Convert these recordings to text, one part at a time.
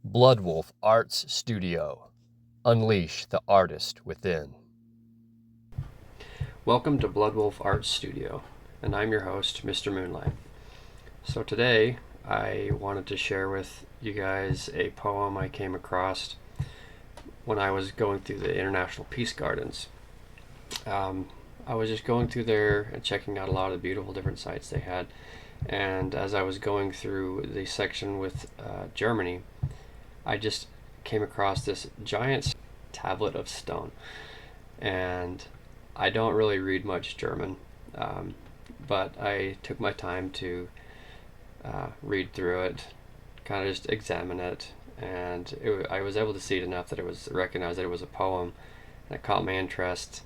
Bloodwolf Arts Studio. Unleash the artist within. Welcome to Bloodwolf Arts Studio, and I'm your host, Mr. Moonlight. So today, I wanted to share with you guys a poem I came across when I was going through the International Peace Gardens. I was just going through there and checking out a lot of the beautiful different sites they had, and as I was going through the section with Germany, I just came across this giant tablet of stone, and I don't really read much German, but I took my time to read through it, kind of just examine it, and I was able to see it enough that recognize that it was a poem, and it caught my interest,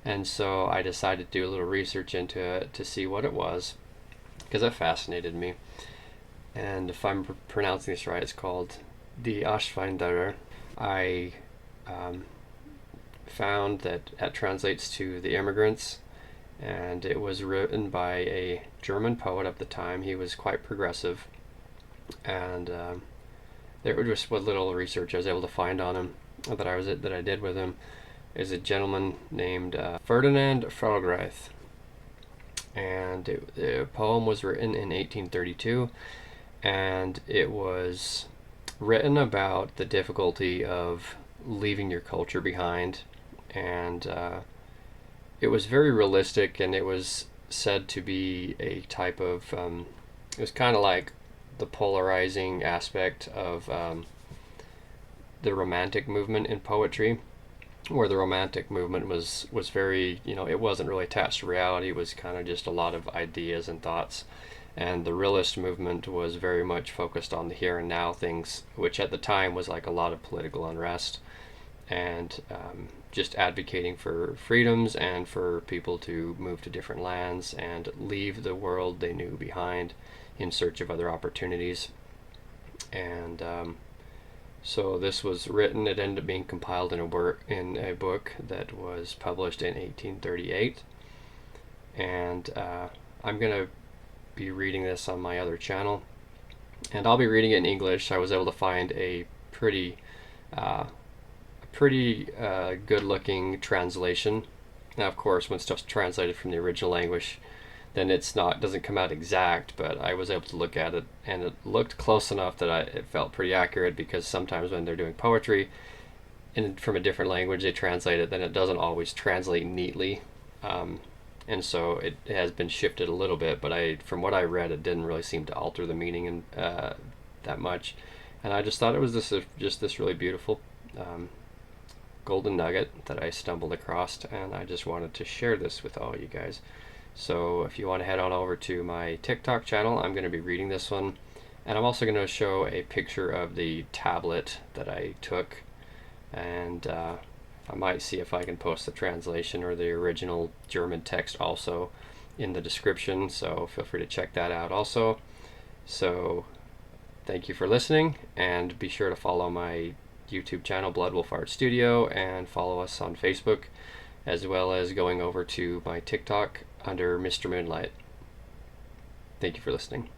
and so I decided to do a little research into it to see what it was, because it fascinated me. And if I'm pronouncing this right, it's called the Auswanderer. I found that it translates to the immigrants, and it was written by a German poet at the time. He was quite progressive, and there was just what little research I was able to find on him that I did with him is a gentleman named Ferdinand Freiligrath, and the poem was written in 1832, and it was written about the difficulty of leaving your culture behind, and it was very realistic, and it was said to be a type of it was kind of like the polarizing aspect of the romantic movement in poetry, where the romantic movement was very, it wasn't really attached to reality. It was kind of just a lot of ideas and thoughts, and the realist movement was very much focused on the here and now things, which at the time was like a lot of political unrest, and just advocating for freedoms and for people to move to different lands and leave the world they knew behind in search of other opportunities. And so this was written. It ended up being compiled in a book that was published in 1838, and I'm gonna be reading this on my other channel, and I'll be reading it in English. I was able to find a pretty good looking translation. Now, of course, when stuff's translated from the original language, then doesn't come out exact, but I was able to look at it, and it looked close enough that it felt pretty accurate, because sometimes when they're doing poetry from a different language, they translate it, then it doesn't always translate neatly, and so it has been shifted a little bit, but from what I read, it didn't really seem to alter the meaning that much, and I just thought it was just this really beautiful golden nugget that I stumbled across, and I just wanted to share this with all you guys. So if you want to head on over to my TikTok channel, I'm going to be reading this one, and I'm also going to show a picture of the tablet that I took, and I might see if I can post the translation or the original German text also in the description, so feel free to check that out also. So thank you for listening, and be sure to follow my YouTube channel, Bloodwolf Art Studio, and follow us on Facebook, as well as going over to my TikTok under Mr. Moonlight. Thank you for listening.